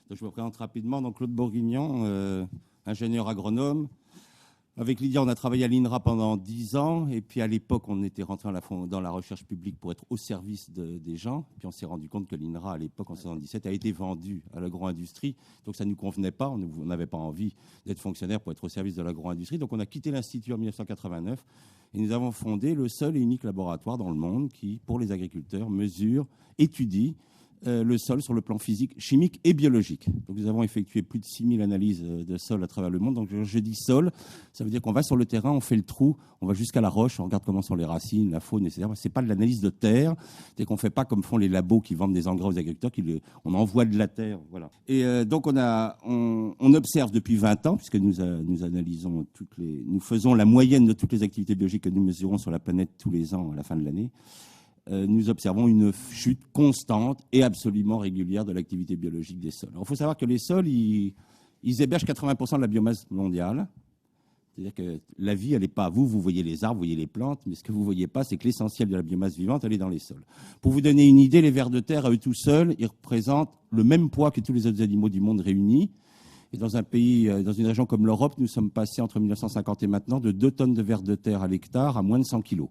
Donc, je me présente rapidement. Donc, Claude Bourguignon, ingénieur agronome. Avec Lydia, on a travaillé à l'INRA pendant 10 ans. Et puis, à l'époque, on était rentré dans la recherche publique pour être au service des gens. Puis, on s'est rendu compte que l'INRA, à l'époque, en 1977, a été vendu à l'agro-industrie. Donc, ça ne nous convenait pas. On n'avait pas envie d'être fonctionnaire pour être au service de l'agro-industrie. Donc, on a quitté l'Institut en 1989. Et nous avons fondé le seul et unique laboratoire dans le monde qui, pour les agriculteurs, mesure, étudie le sol sur le plan physique, chimique et biologique. Donc, nous avons effectué plus de 6000 analyses de sol à travers le monde. Donc, je dis sol, ça veut dire qu'on va sur le terrain, on fait le trou, on va jusqu'à la roche, on regarde comment sont les racines, la faune, etc. Ce n'est pas de l'analyse de terre, c'est qu'on ne fait pas comme font les labos qui vendent des engrais aux agriculteurs, on envoie de la terre. Voilà. Et donc, on observe depuis 20 ans, puisque nous analysons nous faisons la moyenne de toutes les activités biologiques que nous mesurons sur la planète tous les ans à la fin de l'année. Nous observons une chute constante et absolument régulière de l'activité biologique des sols. Alors, il faut savoir que les sols, ils hébergent 80% de la biomasse mondiale. C'est-à-dire que la vie, elle n'est pas... Vous voyez les arbres, vous voyez les plantes, mais ce que vous ne voyez pas, c'est que l'essentiel de la biomasse vivante, elle est dans les sols. Pour vous donner une idée, les vers de terre, à eux tout seuls, ils représentent le même poids que tous les autres animaux du monde réunis. Et dans un pays, dans une région comme l'Europe, nous sommes passés entre 1950 et maintenant de 2 tonnes de vers de terre à l'hectare à moins de 100 kilos.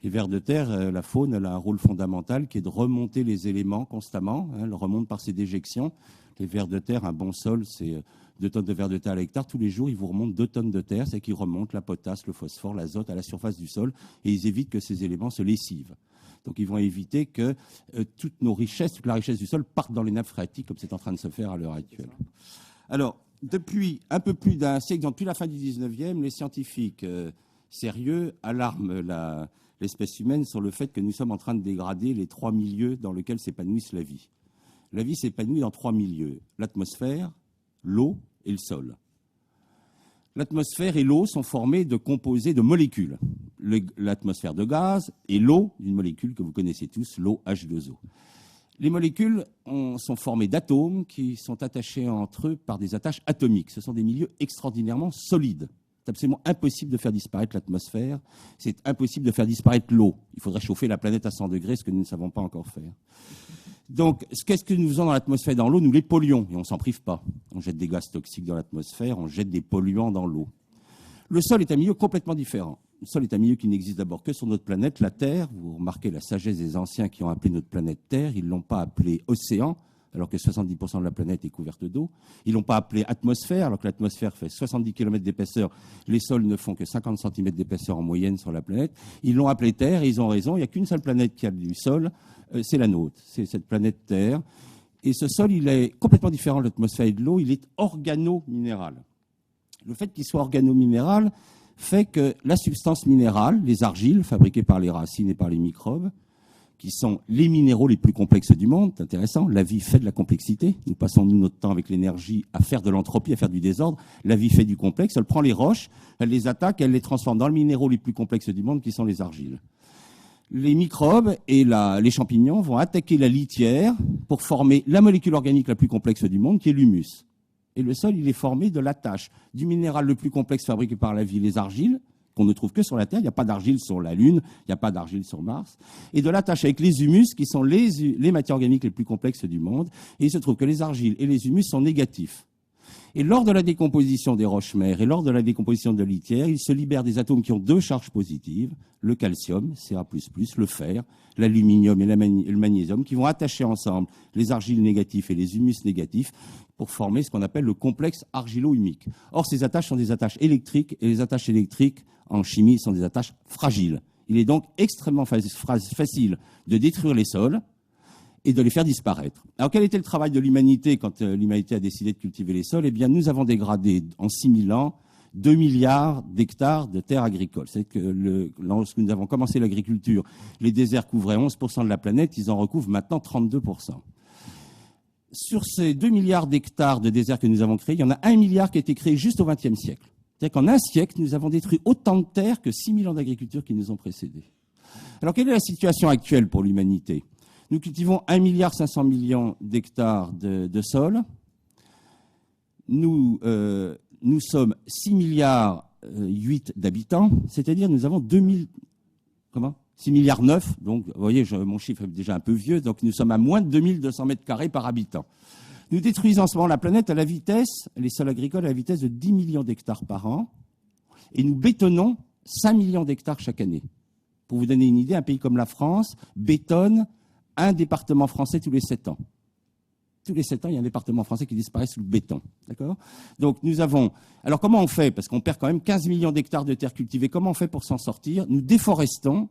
Les vers de terre, la faune, elle a un rôle fondamental qui est de remonter les éléments constamment. Elle remonte par ses déjections. Les vers de terre, un bon sol, c'est 2 tonnes de vers de terre à l'hectare. Tous les jours, ils vous remontent 2 tonnes de terre. C'est qu'ils remontent la potasse, le phosphore, l'azote à la surface du sol. Et ils évitent que ces éléments se lessivent. Donc, ils vont éviter que toutes nos richesses, toute la richesse du sol parte dans les nappes phréatiques, comme c'est en train de se faire à l'heure actuelle. Alors, depuis un peu plus d'un siècle, depuis la fin du 19e, les scientifiques sérieux alarment l'espèce humaine sur le fait que nous sommes en train de dégrader les 3 milieux dans lesquels s'épanouisse la vie. La vie s'épanouit dans 3 milieux, l'atmosphère, l'eau et le sol. L'atmosphère et l'eau sont formés de composés de molécules. L'atmosphère de gaz et l'eau d'une molécule que vous connaissez tous, l'eau H2O. Les molécules sont formées d'atomes qui sont attachés entre eux par des attaches atomiques. Ce sont des milieux extraordinairement solides. C'est absolument impossible de faire disparaître l'atmosphère. C'est impossible de faire disparaître l'eau. Il faudrait chauffer la planète à 100 degrés, ce que nous ne savons pas encore faire. Donc, qu'est-ce que nous faisons dans l'atmosphère et dans l'eau? Nous les polluons, et on ne s'en prive pas. On jette des gaz toxiques dans l'atmosphère, on jette des polluants dans l'eau. Le sol est un milieu complètement différent. Le sol est un milieu qui n'existe d'abord que sur notre planète, la Terre. Vous remarquez la sagesse des anciens qui ont appelé notre planète Terre. Ils ne l'ont pas appelée océan, alors que 70% de la planète est couverte d'eau. Ils ne l'ont pas appelé atmosphère, alors que l'atmosphère fait 70 km d'épaisseur. Les sols ne font que 50 cm d'épaisseur en moyenne sur la planète. Ils l'ont appelé Terre et ils ont raison. Il n'y a qu'une seule planète qui a du sol, c'est la nôtre. C'est cette planète Terre. Et ce sol, il est complètement différent de l'atmosphère et de l'eau. Il est organo-minéral. Le fait qu'il soit organo-minéral fait que la substance minérale, les argiles fabriquées par les racines et par les microbes, qui sont les minéraux les plus complexes du monde. C'est intéressant. La vie fait de la complexité. Nous passons, notre temps avec l'énergie à faire de l'entropie, à faire du désordre. La vie fait du complexe. Elle prend les roches, elle les attaque, elle les transforme dans les minéraux les plus complexes du monde, qui sont les argiles. Les microbes et les champignons vont attaquer la litière pour former la molécule organique la plus complexe du monde, qui est l'humus. Et le sol, il est formé de l'attache du minéral le plus complexe fabriqué par la vie, les argiles, qu'on ne trouve que sur la Terre. Il n'y a pas d'argile sur la Lune, il n'y a pas d'argile sur Mars. Et de l'attache avec les humus, qui sont les matières organiques les plus complexes du monde. Et il se trouve que les argiles et les humus sont négatifs. Et lors de la décomposition des roches-mères et lors de la décomposition de la litière, il se libère des atomes qui ont 2 charges positives, le calcium, Ca++, le fer, l'aluminium et le magnésium, qui vont attacher ensemble les argiles négatifs et les humus négatifs pour former ce qu'on appelle le complexe argilo-humique. Or, ces attaches sont des attaches électriques, et les attaches électriques, en chimie, sont des attaches fragiles. Il est donc extrêmement facile de détruire les sols et de les faire disparaître. Alors, quel était le travail de l'humanité quand l'humanité a décidé de cultiver les sols? Eh bien, nous avons dégradé en 6000 ans 2 milliards d'hectares de terres agricoles. C'est que lorsque nous avons commencé l'agriculture, les déserts couvraient 11% de la planète, ils en recouvrent maintenant 32%. Sur ces 2 milliards d'hectares de déserts que nous avons créés, il y en a 1 milliard qui a été créé juste au XXe siècle. C'est-à-dire qu'en un siècle, nous avons détruit autant de terres que 6000 ans d'agriculture qui nous ont précédés. Alors, quelle est la situation actuelle pour l'humanité? Nous cultivons 1,5 milliard d'hectares de sol. Nous sommes 6,8 milliards d'habitants, c'est-à-dire nous avons 6,9 milliards. Donc, vous voyez, mon chiffre est déjà un peu vieux, donc nous sommes à moins de 2200 mètres carrés par habitant. Nous détruisons en ce moment la planète à la vitesse, les sols agricoles à la vitesse de 10 millions d'hectares par an, et nous bétonnons 5 millions d'hectares chaque année. Pour vous donner une idée, un pays comme la France bétonne un département français tous les 7 ans. Tous les 7 ans, il y a un département français qui disparaît sous le béton. D'accord ? Donc nous avons... Alors comment on fait ? Parce qu'on perd quand même 15 millions d'hectares de terres cultivées. Comment on fait pour s'en sortir ? Nous déforestons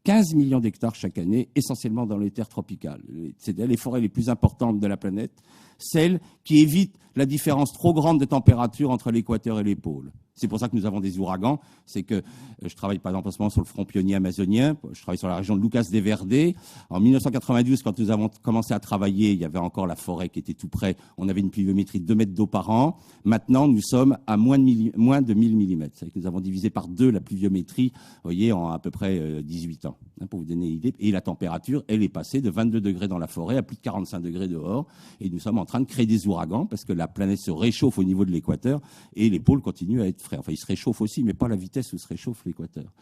15 millions d'hectares chaque année, essentiellement dans les terres tropicales. C'est les forêts les plus importantes de la planète, celles qui évitent la différence trop grande de température entre l'équateur et les pôles. C'est pour ça que nous avons des ouragans. C'est que je travaille par exemple en ce moment sur le front pionnier amazonien. Je travaille sur la région de Lucas de Verde. En 1992, quand nous avons commencé à travailler, il y avait encore la forêt qui était tout près. On avait une pluviométrie de 2 mètres d'eau par an. Maintenant, nous sommes à moins de 1000 mm. C'est-à-dire que nous avons divisé par 2 la pluviométrie, vous voyez, en à peu près 18 ans, pour vous donner une idée. Et la température, elle est passée de 22 degrés dans la forêt à plus de 45 degrés dehors. Et nous sommes en train de créer des ouragans parce que la planète se réchauffe au niveau de l'équateur et les pôles continuent à être frais. Enfin, ils se réchauffent aussi, mais pas à la vitesse où se réchauffe l'équateur.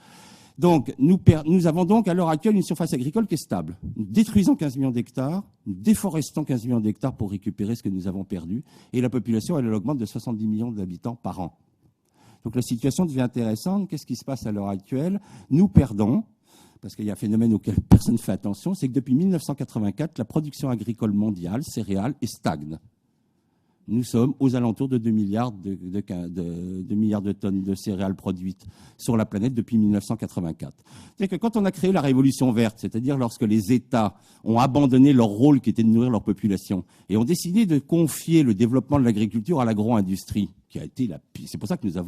Donc, nous avons donc à l'heure actuelle une surface agricole qui est stable. Nous détruisons 15 millions d'hectares, nous déforestons 15 millions d'hectares pour récupérer ce que nous avons perdu, et la population, elle augmente de 70 millions d'habitants par an. Donc la situation devient intéressante. Qu'est-ce qui se passe à l'heure actuelle ? Nous perdons, parce qu'il y a un phénomène auquel personne ne fait attention, c'est que depuis 1984, la production agricole mondiale, céréales, stagne. Nous sommes aux alentours de 2 milliards de tonnes de céréales produites sur la planète depuis 1984. C'est-à-dire que quand on a créé la Révolution verte, c'est-à-dire lorsque les États ont abandonné leur rôle qui était de nourrir leur population et ont décidé de confier le développement de l'agriculture à l'agro-industrie, qui a été c'est pour ça que nous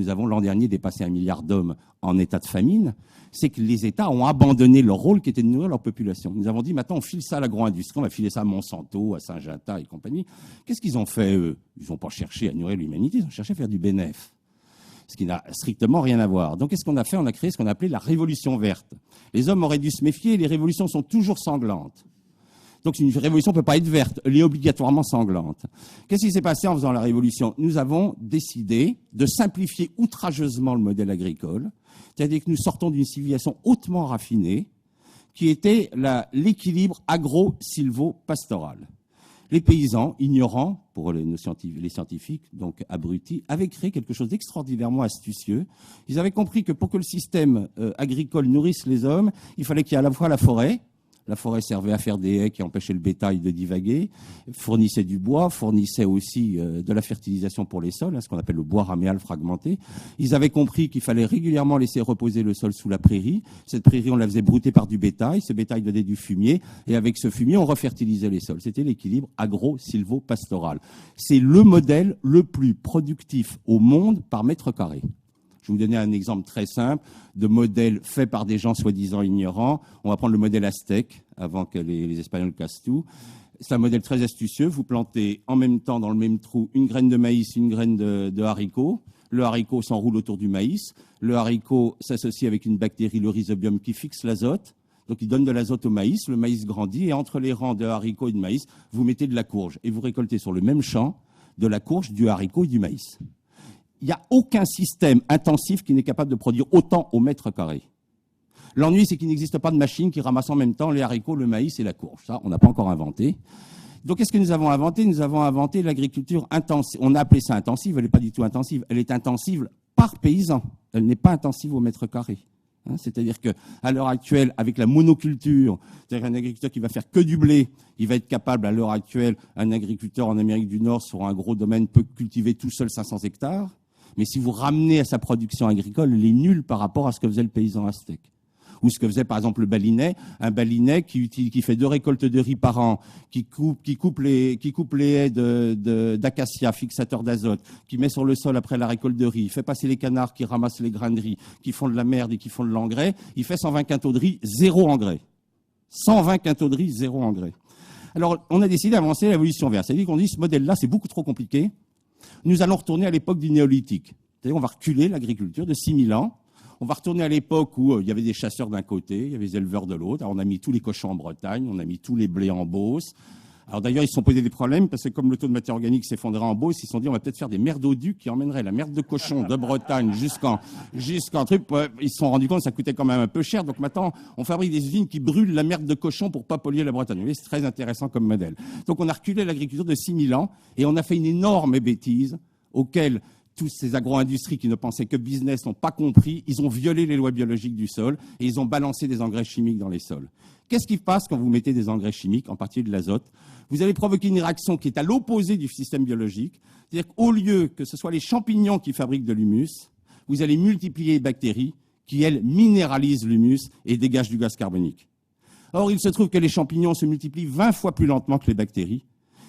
avons l'an dernier dépassé 1 milliard d'hommes en état de famine, c'est que les États ont abandonné leur rôle qui était de nourrir leur population. Nous avons dit, maintenant, on file ça à l'agro-industrie, on va filer ça à Monsanto, à Syngenta et compagnie. Qu'est-ce qu'ils ont fait, eux ? Ils n'ont pas cherché à nourrir l'humanité, ils ont cherché à faire du bénéfice, ce qui n'a strictement rien à voir. Donc, qu'est-ce qu'on a fait ? On a créé ce qu'on appelait la Révolution verte. Les hommes auraient dû se méfier, les révolutions sont toujours sanglantes. Donc une révolution ne peut pas être verte, elle est obligatoirement sanglante. Qu'est-ce qui s'est passé en faisant la révolution ? Nous avons décidé de simplifier outrageusement le modèle agricole, c'est-à-dire que nous sortons d'une civilisation hautement raffinée, qui était l'équilibre agro-silvo-pastoral. Les paysans, ignorants, pour les scientifiques, donc abrutis, avaient créé quelque chose d'extraordinairement astucieux. Ils avaient compris que pour que le système agricole nourrisse les hommes, il fallait qu'il y ait à la fois la forêt. La forêt servait à faire des haies qui empêchaient le bétail de divaguer, fournissait du bois, fournissait aussi de la fertilisation pour les sols, ce qu'on appelle le bois raméal fragmenté. Ils avaient compris qu'il fallait régulièrement laisser reposer le sol sous la prairie. Cette prairie, on la faisait brouter par du bétail. Ce bétail donnait du fumier. Et avec ce fumier, on refertilisait les sols. C'était l'équilibre agro-silvo-pastoral. C'est le modèle le plus productif au monde par mètre carré. Je vais vous donner un exemple très simple de modèle fait par des gens soi-disant ignorants. On va prendre le modèle aztèque, avant que les Espagnols cassent tout. C'est un modèle très astucieux. Vous plantez en même temps, dans le même trou, une graine de maïs, une graine de haricot. Le haricot s'enroule autour du maïs. Le haricot s'associe avec une bactérie, le rhizobium, qui fixe l'azote. Donc, il donne de l'azote au maïs. Le maïs grandit. Et entre les rangs de haricots et de maïs, vous mettez de la courge. Et vous récoltez sur le même champ de la courge, du haricot et du maïs. Il n'y a aucun système intensif qui n'est capable de produire autant au mètre carré. L'ennui, c'est qu'il n'existe pas de machine qui ramasse en même temps les haricots, le maïs et la courge. Ça, on n'a pas encore inventé. Donc, qu'est-ce que nous avons inventé ? Nous avons inventé l'agriculture intensive. On a appelé ça intensive, elle n'est pas du tout intensive. Elle est intensive par paysan. Elle n'est pas intensive au mètre carré. C'est-à-dire qu'à l'heure actuelle, avec la monoculture, c'est-à-dire un agriculteur qui va faire que du blé, il va être capable, à l'heure actuelle, un agriculteur en Amérique du Nord sur un gros domaine peut cultiver tout seul 500 hectares. Mais si vous ramenez à sa production agricole, elle est nulle par rapport à ce que faisait le paysan aztèque. Ou ce que faisait par exemple le balinais, un balinais qui fait 2 récoltes de riz par an, qui coupe les haies d'acacia, fixateurs d'azote, qui met sur le sol après la récolte de riz, fait passer les canards qui ramassent les grains de riz, qui font de la merde et qui font de l'engrais, il fait 120 quintaux de riz, 0 engrais. 120 quintaux de riz, 0 engrais. Alors on a décidé d'avancer l'évolution verte. C'est-à-dire qu'on dit ce modèle-là, c'est beaucoup trop compliqué. Nous allons retourner à l'époque du néolithique. C'est-à-dire on va reculer l'agriculture de 6000 ans. On va retourner à l'époque où il y avait des chasseurs d'un côté, il y avait des éleveurs de l'autre. Alors, on a mis tous les cochons en Bretagne, on a mis tous les blés en Beauce. Alors d'ailleurs, ils se sont posés des problèmes parce que comme le taux de matière organique s'effondrait en Beauce, ils se sont dit on va peut-être faire des merdoducs qui emmèneraient la merde de cochon de Bretagne jusqu'en truc. Ils se sont rendus compte que ça coûtait quand même un peu cher. Donc maintenant, on fabrique des usines qui brûlent la merde de cochon pour pas polluer la Bretagne. Vous voyez, c'est très intéressant comme modèle. Donc on a reculé l'agriculture de 6000 ans et on a fait une énorme bêtise auquel tous ces agro-industries qui ne pensaient que business n'ont pas compris. Ils ont violé les lois biologiques du sol et ils ont balancé des engrais chimiques dans les sols. Qu'est-ce qui se passe quand vous mettez des engrais chimiques, en particulier de l'azote? Vous allez provoquer une réaction qui est à l'opposé du système biologique. C'est-à-dire qu'au lieu que ce soit les champignons qui fabriquent de l'humus, vous allez multiplier les bactéries qui, elles, minéralisent l'humus et dégagent du gaz carbonique. Or, il se trouve que les champignons se multiplient 20 fois plus lentement que les bactéries.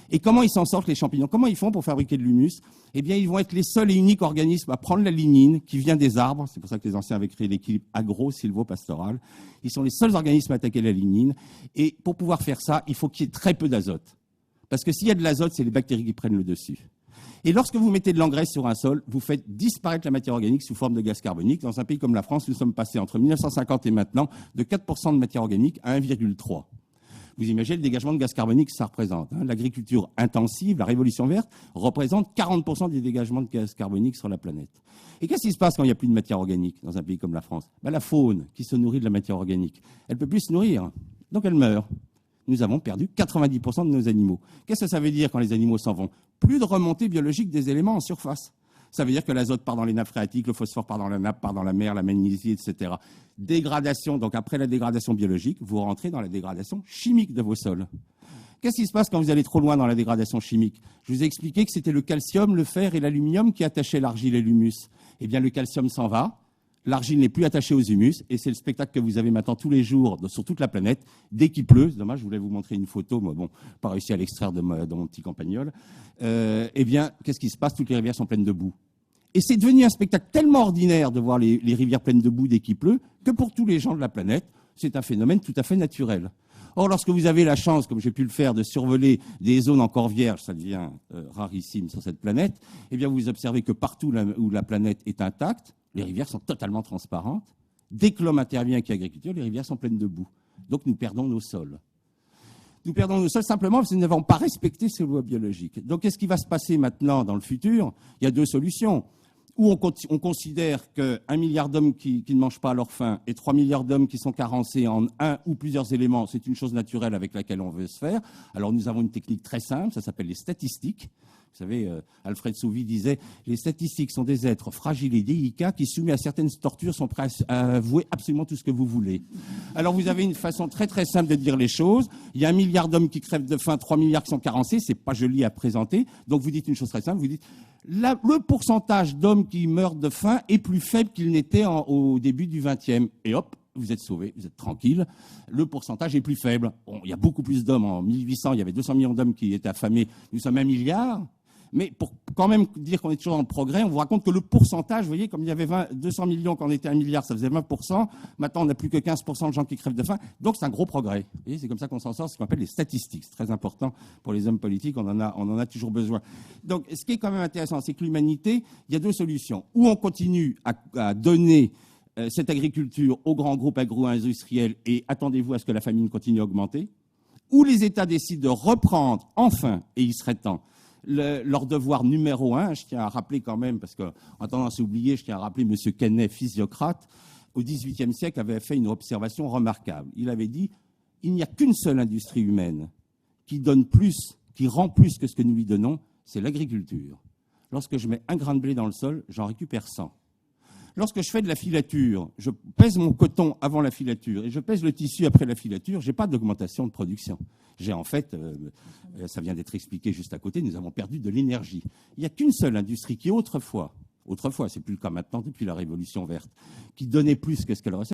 Et comment ils s'en sortent, les champignons? Comment ils font pour fabriquer de l'humus? Eh bien, ils vont être les seuls et uniques organismes à prendre la lignine qui vient des arbres. C'est pour ça que les anciens avaient créé l'équilibre agro-sylvo-pastoral. Ils sont les seuls organismes à attaquer la lignine. Et pour pouvoir faire ça, il faut qu'il y ait très peu d'azote. Parce que s'il y a de l'azote, c'est les bactéries qui prennent le dessus. Et lorsque vous mettez de l'engrais sur un sol, vous faites disparaître la matière organique sous forme de gaz carbonique. Dans un pays comme la France, nous sommes passés entre 1950 et maintenant de 4% de matière organique à 1,3%. Vous imaginez le dégagement de gaz carbonique que ça représente. L'agriculture intensive, la révolution verte, représente 40% des dégagements de gaz carbonique sur la planète. Et qu'est-ce qui se passe quand il n'y a plus de matière organique dans un pays comme la France? La faune, qui se nourrit de la matière organique, elle ne peut plus se nourrir, donc elle meurt. Nous avons perdu 90% de nos animaux. Qu'est-ce que ça veut dire quand les animaux s'en vont? Plus de remontée biologique des éléments en surface. Ça veut dire que l'azote part dans les nappes phréatiques, le phosphore part dans la nappe, part dans la mer, la magnésie, etc. Dégradation, donc après la dégradation biologique, vous rentrez dans la dégradation chimique de vos sols. Qu'est-ce qui se passe quand vous allez trop loin dans la dégradation chimique? Je vous ai expliqué que c'était le calcium, le fer et l'aluminium qui attachaient l'argile et l'humus. Eh bien, le calcium s'en va, l'argile n'est plus attachée aux humus, et c'est le spectacle que vous avez maintenant tous les jours sur toute la planète. Dès qu'il pleut, c'est dommage, je voulais vous montrer une photo, mais bon, pas réussi à l'extraire de mon petit campagnol. Eh bien, qu'est-ce qui se passe? Toutes les rivières sont pleines de boue. Et c'est devenu un spectacle tellement ordinaire de voir les rivières pleines de boue dès qu'il pleut, que pour tous les gens de la planète, c'est un phénomène tout à fait naturel. Or, lorsque vous avez la chance, comme j'ai pu le faire, de survoler des zones encore vierges, ça devient rarissime sur cette planète, eh bien, vous observez que partout où la planète est intacte, les rivières sont totalement transparentes. Dès que l'homme intervient avec l'agriculture, les rivières sont pleines de boue. Donc, nous perdons nos sols. Nous perdons nos sols simplement parce que nous n'avons pas respecté ces lois biologiques. Donc, qu'est-ce qui va se passer maintenant dans le futur? Il y a deux solutions. Ou on considère qu'1 milliard d'hommes qui ne mangent pas à leur faim et 3 milliards d'hommes qui sont carencés en un ou plusieurs éléments, c'est une chose naturelle avec laquelle on veut se faire. Alors nous avons une technique très simple, ça s'appelle les statistiques. Vous savez, Alfred Sauvy disait « Les statistiques sont des êtres fragiles et délicats qui, soumis à certaines tortures, sont prêts à avouer absolument tout ce que vous voulez. » Alors vous avez une façon très très simple de dire les choses. Il y a 1 milliard d'hommes qui crèvent de faim, 3 milliards qui sont carencés, c'est pas joli à présenter. Donc vous dites une chose très simple, vous dites le pourcentage d'hommes qui meurent de faim est plus faible qu'il n'était au début du XXe. Et hop, vous êtes sauvés, vous êtes tranquille. Le pourcentage est plus faible. Bon, il y a beaucoup plus d'hommes. En 1800, il y avait 200 millions d'hommes qui étaient affamés. Nous sommes 1 milliard. Mais pour quand même dire qu'on est toujours dans le progrès, on vous raconte que le pourcentage, vous voyez, comme il y avait 200 millions quand on était 1 milliard, ça faisait 20%. Maintenant, on n'a plus que 15% de gens qui crèvent de faim. Donc, c'est un gros progrès. Vous voyez, c'est comme ça qu'on s'en sort, ce qu'on appelle les statistiques. C'est très important pour les hommes politiques, on en a toujours besoin. Donc, ce qui est quand même intéressant, c'est que l'humanité, il y a deux solutions. Ou on continue à donner cette agriculture aux grands groupes agro-industriels et attendez-vous à ce que la famine continue à augmenter, ou les États décident de reprendre, enfin, et il serait temps, leur devoir numéro un, je tiens à rappeler quand même, parce qu'en tendance à oublier, je tiens à rappeler M. Quesnay, physiocrate, au XVIIIe siècle, avait fait une observation remarquable. Il avait dit « Il n'y a qu'une seule industrie humaine qui donne plus, qui rend plus que ce que nous lui donnons, c'est l'agriculture. Lorsque je mets un grain de blé dans le sol, j'en récupère 100. Lorsque je fais de la filature, je pèse mon coton avant la filature et je pèse le tissu après la filature, je n'ai pas d'augmentation de production. J'ai en fait, ça vient d'être expliqué juste à côté, nous avons perdu de l'énergie. Il n'y a qu'une seule industrie qui autrefois, c'est plus le cas maintenant depuis la Révolution verte, qui donnait plus que ce qu'elle recevait.